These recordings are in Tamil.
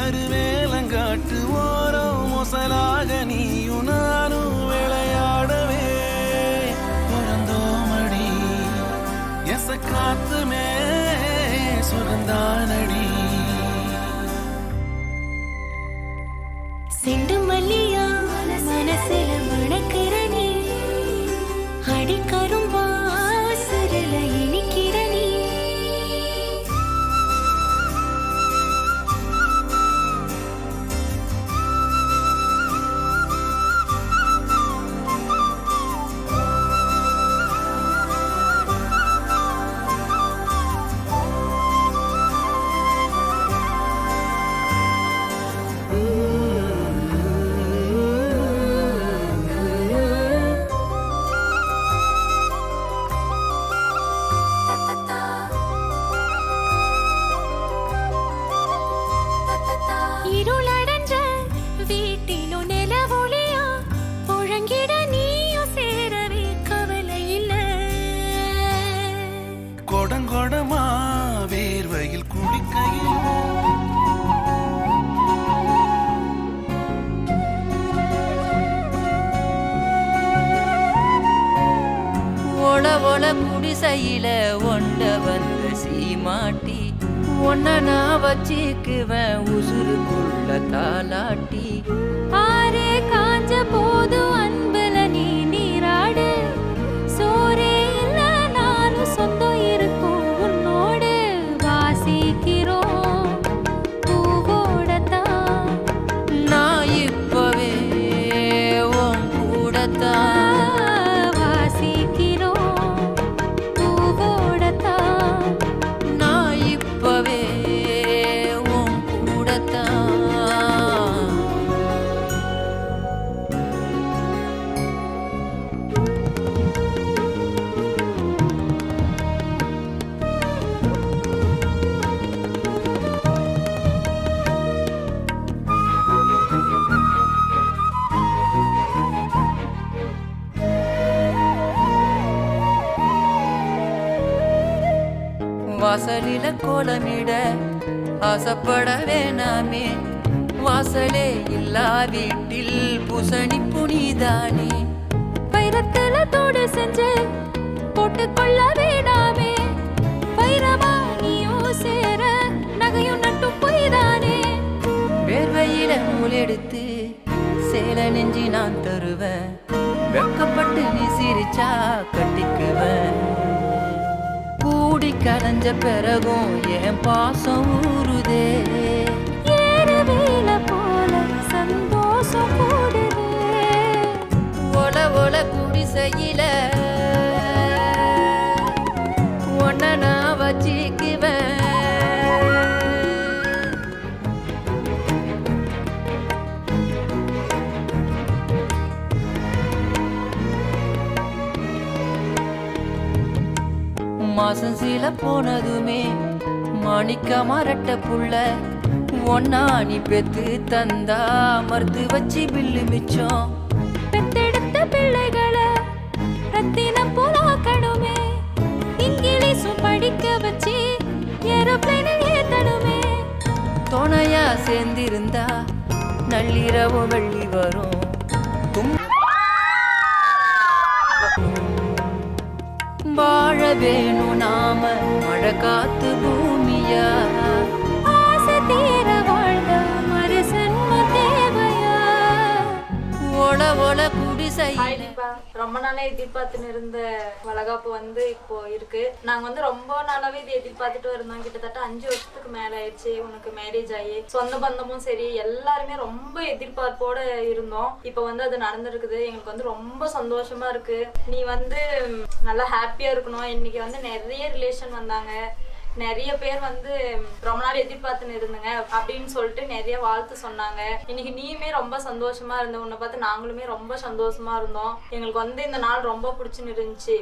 கருவேலங்காட்டு ஓரம் மொசலாக நீயும் நானும் விளையாடவே பிறந்தோமடி எச காத்துமே சுகந்தானடி செண்டு மல்லியா மனசுல மணக்கிற நீ அடிக்கரும்பா சிறுல இனிக்கிற நீ இருளடைஞ்ச வீட்டிலோ நிலவொளியா புழங்கிட நீயும் சேரவே கவலை இல்ல கொடங்கொடமா வேர்வையில் குடிக்கையில் ஒல ஒல குடிசையில ஒண்ட வந்த சீமாட்டி ஒன்ன நான் வச்சிக்குவேன் உசுருக்குள்ள தாலாட்டி ஆரே காஞ்ச போது அன்புல நீ நீராடு சோரே இல்ல நானும் சொந்தம் இருக்கும் உன்னோடு வாசிக்கிறோம் பூவோடத்தான் நான் இப்பவே உன் கூடத்தான் நான் இப்பவே உன் கூடத்தான் வாசலில கோலமிட ஆசைப்பட வேணாமே வாசலே இல்லா வீட்டில் பூசணி புனிதானே வைரத்துல தோடு செஞ்சு போட்டுக்கொள்ள வேணாமே வைரமா நீயும் சேர நகையும் நட்டும் பொய்தானே வேர்வையில நூலெடுத்து சேல நெஞ்சி நான் தருவேன் வெக்கப்பட்டு நீ சிரிச்சா கட்டிக்குவேன் கூடி கலைஞ்ச பிறகும் என் பாசம் ஊறுதே ஏறுவேல போல சந்தோஷம் கூடுதே ஒல ஒல குடிசையில ஒன்ன நான் வச்சிக்குவேன் மாசம் சீல போனதுமே மாணிக்க மரட்ட புள்ள ஒன்னா நீ பெத்து தந்தா மறுத்து வச்சு பில்லு மிச்சம் பெத்தெடுத்த பிள்ளைகளை ரத்தினம் போலாக்கணுமே இங்கிலீஷும் படிக்க வச்சு ஏரோப்ளைனில் ஏத்தணுமே துணையா சேர்ந்திருந்தா நள்ளிரவு வெள்ளி வரும் வாழ வேணும் நாம மழை காத்து பூமியா ஆசை தீர வாழ்ந்த மறுசன்ம தேவையா ஒல ஒல குடிசையில ரொம்ப நாளா எதிர்பார்த்துன்னு இருந்த வளகாப்பு வந்து இப்போ இருக்கு. நாங்க வந்து ரொம்ப நாளாவே இது எதிர்பார்த்துட்டு இருந்தோம். கிட்டத்தட்ட 5 வருஷத்துக்கு மேல ஆயிடுச்சு உனக்கு மேரேஜ் ஆகி. சொந்த பந்தமும் சரி எல்லாருமே ரொம்ப எதிர்பார்ப்போட இருந்தோம். இப்போ வந்து அது நடந்திருக்குது. எங்களுக்கு வந்து ரொம்ப சந்தோஷமா இருக்கு. நீ வந்து நல்லா ஹாப்பியா இருக்கணும். இன்னைக்கு வந்து நிறைய ரிலேஷன் வந்தாங்க. நிறைய பேர் வந்து ரொம்ப நாள் எதிர்பார்த்துன்னு இருந்துங்க அப்படின்னு சொல்லிட்டு நிறைய வாழ்த்து சொன்னாங்க. இன்னைக்கு நீயுமே ரொம்ப சந்தோஷமா இருந்த. உன்னை பார்த்து நாங்களுமே ரொம்ப சந்தோஷமா இருந்தோம். எங்களுக்கு வந்து இந்த நாள் ரொம்ப பிடிச்சுன்னு இருந்துச்சு.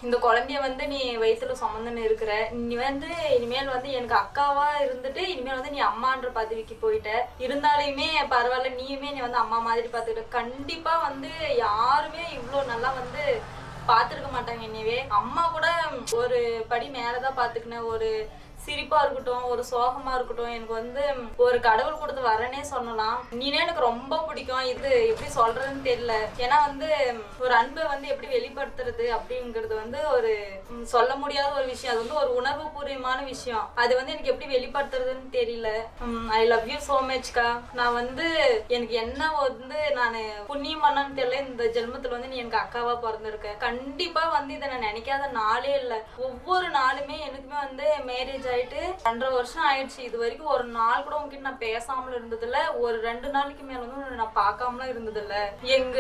இந்த குழந்தைய வந்து நீ வயிற்றுல சுமந்துன்னு இருக்கிற. நீ வந்து இனிமேல் வந்து எனக்கு அக்காவா இருந்துட்டு இனிமேல் வந்து நீ அம்மான்ற பதவிக்கு போயிட்ட. இருந்தாலுமே பரவாயில்ல, நீயுமே நீ வந்து அம்மா மாதிரி பார்த்துக்கிட்ட. கண்டிப்பா வந்து யாருமே இவ்வளோ நல்லா வந்து பார்த்துருக்க மாட்டாங்க. என்னவே அம்மா கூட ஒரு படி மேலதான் பார்த்துக்கினேன். ஒரு சிரிப்பா இருக்கட்டும், ஒரு சோகமா இருக்கட்டும், எனக்கு வந்து ஒரு கடவுள் கொடுத்து வரனே சொல்லலாம். நீனே எனக்கு ரொம்ப பிடிக்கும். இது எப்படி சொல்றதுன்னு தெரியல. ஏன்னா வந்து ஒரு அன்பை வந்து எப்படி வெளிப்படுத்துறது அப்படிங்கிறது வந்து ஒரு சொல்ல முடியாத ஒரு விஷயம். அது வந்து ஒரு உணர்வு பூர்வமான விஷயம். அது வந்து எனக்கு எப்படி வெளிப்படுத்துறதுன்னு தெரியல. ஐ லவ் யூ சோ மச்க்கா. நான் வந்து எனக்கு என்ன வந்து நான் புண்ணியம் பண்ணான்னு தெரியல. இந்த ஜென்மத்துல வந்து நீ எனக்கு அக்காவா பிறந்திருக்க. கண்டிப்பா வந்து இதை நான் நினைக்காத நாளே இல்லை. ஒவ்வொரு நாளுமே எனக்குமே வந்து மேரேஜ் ஆயிட்டு 2.5 வருஷம் ஆயிடுச்சு. இது வரைக்கும் ஒரு நாள் கூட உங்ககிட்ட நான் பேசாமல் இருந்ததில்ல. ஒரு 2 நாளைக்கு மேல வந்து நான் பார்க்காமலாம் இருந்ததில்ல. எங்க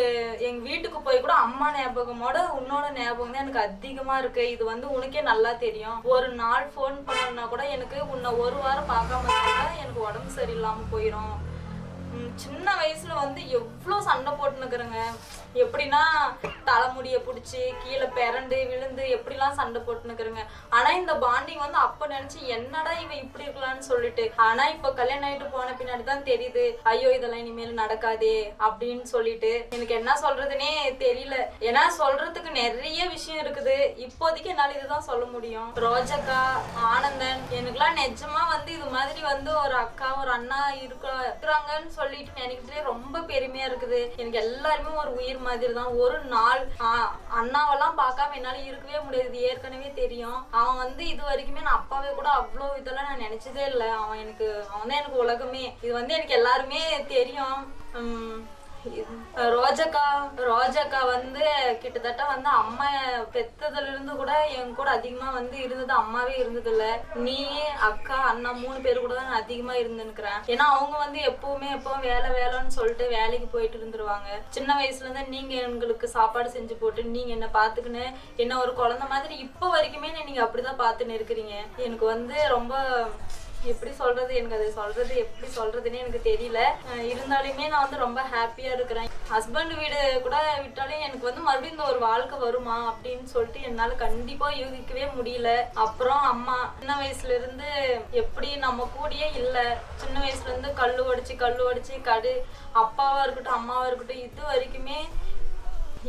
வீட்டுக்கு போய் கூட அம்மா ஞாபகமோட உன்னோட ஞாபகம் தான் எனக்கு அதிகமா இருக்கு. இது வந்து உனக்கே நல்லா தெரியும். ஒரு நாள் ஃபோன் பண்ணா கூட எனக்கு உன்னை ஒரு வாரம் பார்க்காம இருந்தா எனக்கு உடம்பு சரியில்லாம போயிடும். சின்ன வயசுல வந்து எவ்வளோ சண்டை போட்டுனுக்குறேங்க. எப்படின்னா தலைமுடியை பிடிச்சி கீழே பிறண்டு விழுந்து எப்படிலாம் சண்டை போட்டுனுக்குறேங்க. ஆனா இந்த பாண்டிங் வந்து அப்ப நினைச்சு என்னடா இவன் இப்படி இருக்கலான்னு சொல்லிட்டு, ஆனா இப்ப கல்யாணம் ஆயிட்டு போன பின்னாடி தான் தெரியுது, ஐயோ இதெல்லாம் இனிமேல் நடக்காதே அப்படின்னு சொல்லிட்டு. எனக்கு என்ன சொல்றதுன்னே தெரியல. ஏன்னா சொல்றதுக்கு நிறைய விஷயம் இருக்குது. இப்போதைக்கு என்னால இதுதான் சொல்ல முடியும். ரோஜக்கா, ஆனந்தன், எனக்குலாம் நிஜமா வந்து இது மாதிரி வந்து ஒரு அக்கா ஒரு அண்ணா இருக்கிறாங்கன்னு சொல்லிட்டு நினைக்கிட்டே ரொம்ப பெருமையா இருக்குது. எனக்கு எல்லாருமே ஒரு உயிர் மாதிரி தான். ஒரு நாள் அண்ணாவெல்லாம் பார்க்காம என்னால இருக்கவே முடியாது. ஏற்கனவே தெரியும். அவன் வந்து இது வரைக்குமே நான் அப்பாவே கூட அவ்வளோ இதெல்லாம் நான் நினைச்சதே இல்லை. அவன் தான் எனக்கு உலகமே. இது வந்து எனக்கு எல்லாருமே தெரியும். ரோஜக்கா வந்து கிட்டத்தட்ட வந்து அம்மா பெத்ததுல இருந்து கூட என் கூட அதிகமா வந்து இருந்தது அம்மாவே இருந்தது இல்ல. நீ அக்கா அண்ணா 3 பேர் கூட தான் நான் அதிகமா இருந்துருக்கிறேன். ஏன்னா அவங்க வந்து எப்பவும் வேலைன்னு சொல்லிட்டு வேலைக்கு போயிட்டு இருந்துருவாங்க. சின்ன வயசுல இருந்து நீங்க எங்களுக்கு சாப்பாடு செஞ்சு போட்டு நீங்க என்ன பாத்துக்கின்னு என்ன ஒரு குழந்தை மாதிரி இப்ப வரைக்குமே நீங்க அப்படிதான் பாத்துன்னு இருக்கிறீங்க. எனக்கு வந்து ரொம்ப எப்படி சொல்றது, எனக்கு அது சொல்றது எப்படி சொல்றதுன்னு எனக்கு தெரியல. இருந்தாலுமே நான் வந்து ரொம்ப ஹாப்பியா இருக்கிறேன். ஹஸ்பண்ட் வீடு கூட விட்டாலே எனக்கு வந்து மறுபடியும் இந்த ஒரு வாழ்க்கை வருமா அப்படின்னு சொல்லிட்டு என்னால கண்டிப்பா யூகிக்கவே முடியல. அப்புறம் அம்மா சின்ன வயசுல இருந்து எப்படி நம்ம கூடயே இல்ல. சின்ன வயசுல இருந்து கல்லு உடைச்சு கடு அப்பாவா இருக்கட்டும் அம்மாவா இருக்கட்டும்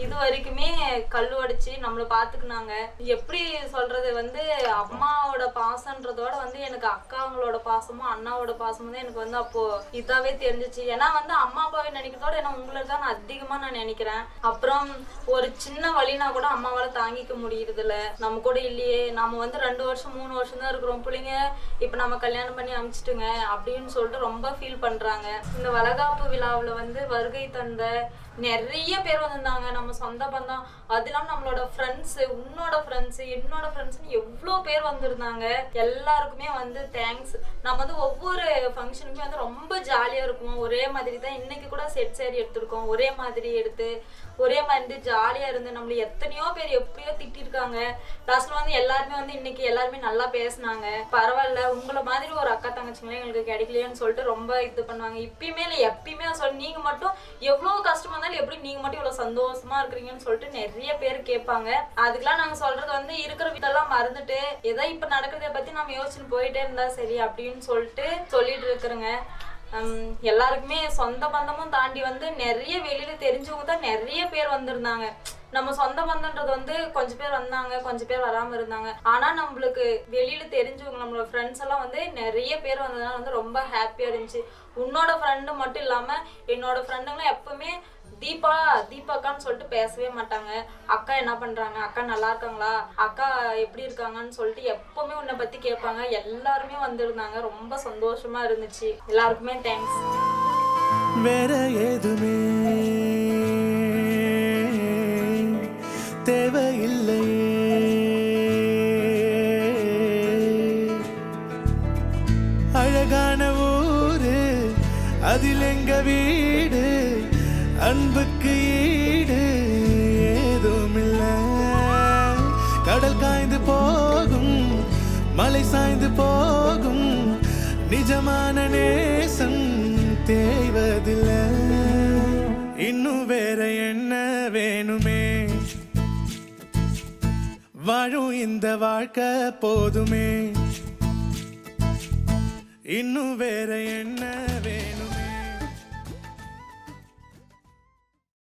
இது வரைக்குமே கல்லு அடிச்சு நம்மளை பாத்துக்கினாங்க. எப்படி சொல்றது வந்து அம்மாவோட பாசம்ன்றதோட வந்து எனக்கு அக்காங்களோட பாசமும் அண்ணாவோட பாசமும் தான் எனக்கு வந்து அப்போ இதாவே தெரிஞ்சிச்சு. ஏன்னா வந்து அம்மா அப்பாவை நினைக்கிறதோட ஏன்னா உங்களை தான் அதிகமா நான் நினைக்கிறேன். அப்புறம் ஒரு சின்ன வலினா கூட அம்மாவால தாங்கிக்க முடியறது இல்ல. நம்ம கூட இல்லையே, நம்ம வந்து 2 வருஷம் 3 வருஷம் தான் இருக்கிறோம். பிள்ளைங்க இப்ப நம்ம கல்யாணம் பண்ணி அமைச்சிட்டுங்க அப்படின்னு சொல்லிட்டு ரொம்ப ஃபீல் பண்றாங்க. இந்த வளகாப்பு விழாவுல வந்து வருகை தந்த நிறைய பேர் வந்திருந்தாங்க. நம்ம சொந்த பந்தம், அது இல்லாம நம்மளோட ஃப்ரெண்ட்ஸ், உன்னோட ஃப்ரெண்ட்ஸ், என்னோட ஃப்ரெண்ட்ஸ்னு எவ்வளோ பேர் வந்திருந்தாங்க. எல்லாருக்குமே வந்து தேங்க்ஸ். நம்ம வந்து ஒவ்வொரு ஃபங்க்ஷனுக்குமே வந்து ரொம்ப ஜாலியா இருக்கும். ஒரே மாதிரி தான் இன்னைக்கு கூட செட் சாரி எடுத்திருக்கோம். ஒரே மாதிரி எடுத்து ஒரே மாதிரி ஜாலியா இருந்து நம்மள எத்தனையோ பேர் எப்படியோ திட்டிருக்காங்க. லாஸ்ட்ல வந்து எல்லாருமே வந்து இன்னைக்கு எல்லாருமே நல்லா பேசினாங்க. பரவாயில்ல, உங்களை மாதிரி ஒரு அக்கா தங்கச்சிங்களே எங்களுக்கு கிடைக்கலையான்னு சொல்லிட்டு ரொம்ப இது பண்ணுவாங்க. இப்பயுமே இல்லை எப்பயுமே சொல்லி நீங்க மட்டும் எவ்வளவு கஷ்டமா இருந்தாலும் எப்படி நீங்க மட்டும் இவ்வளவு சந்தோஷமா இருக்கிறீங்கன்னு சொல்லிட்டு நிறைய பேர் கேட்பாங்க. அதுக்கெல்லாம் நாங்க சொல்றது வந்து இருக்கிற வீட்டெல்லாம் மறந்துட்டு ஏதோ இப்ப நடக்கிறத பத்தி நம்ம யோசிச்சுட்டு போயிட்டே இருந்தா சரி அப்படின்னு சொல்லிட்டு இருக்கிறேங்க. எல்லாருக்குமே சொந்த பந்தமும் தாண்டி வந்து நிறைய வெளியில தெரிஞ்சவங்க தான் நிறைய பேர் வந்திருந்தாங்க. நம்ம சொந்த பந்தன்றது வந்து கொஞ்சம் பேர் வந்தாங்க, கொஞ்சம் பேர் வராம இருந்தாங்க. ஆனா நம்மளுக்கு வெளியில தெரிஞ்சவங்க நம்மளோட ஃப்ரெண்ட்ஸ் எல்லாம் வந்து நிறைய பேர் வந்ததுனால வந்து ரொம்ப ஹாப்பியா இருந்துச்சு. உன்னோட ஃப்ரெண்டு மட்டும் இல்லாம என்னோட ஃப்ரெண்டுங்களும் எப்பவுமே தீபாக்கான்னு சொல்லிட்டு பேசவே மாட்டாங்க. அக்கா என்ன பண்றாங்க, அக்கா நல்லா இருக்காங்களா, அக்கா எப்படி இருக்காங்கன்னு சொல்லிட்டு எப்பவுமே உன்னை பத்தி கேட்பாங்க. எல்லாருமே வந்திருந்தாங்க. ரொம்ப சந்தோஷமா இருந்துச்சு. எல்லாருக்குமே தேங்க்ஸ். வேற எதுவுமே தேவையில்லையே, அழகான ஊரு அதில் எங்க வீடு, அன்புக்கு ஈடு ஏதுமில்ல. கடல் காய்ந்து போகும், மலை சாய்ந்து போகும், நிஜமான நேசம் தேய்வதில்லை. இன்னும் வேற என்ன வேணுமே, வாழும் இந்த வாழ்க்கை போதுமே. இன்னும் வேற என்ன வேணும்.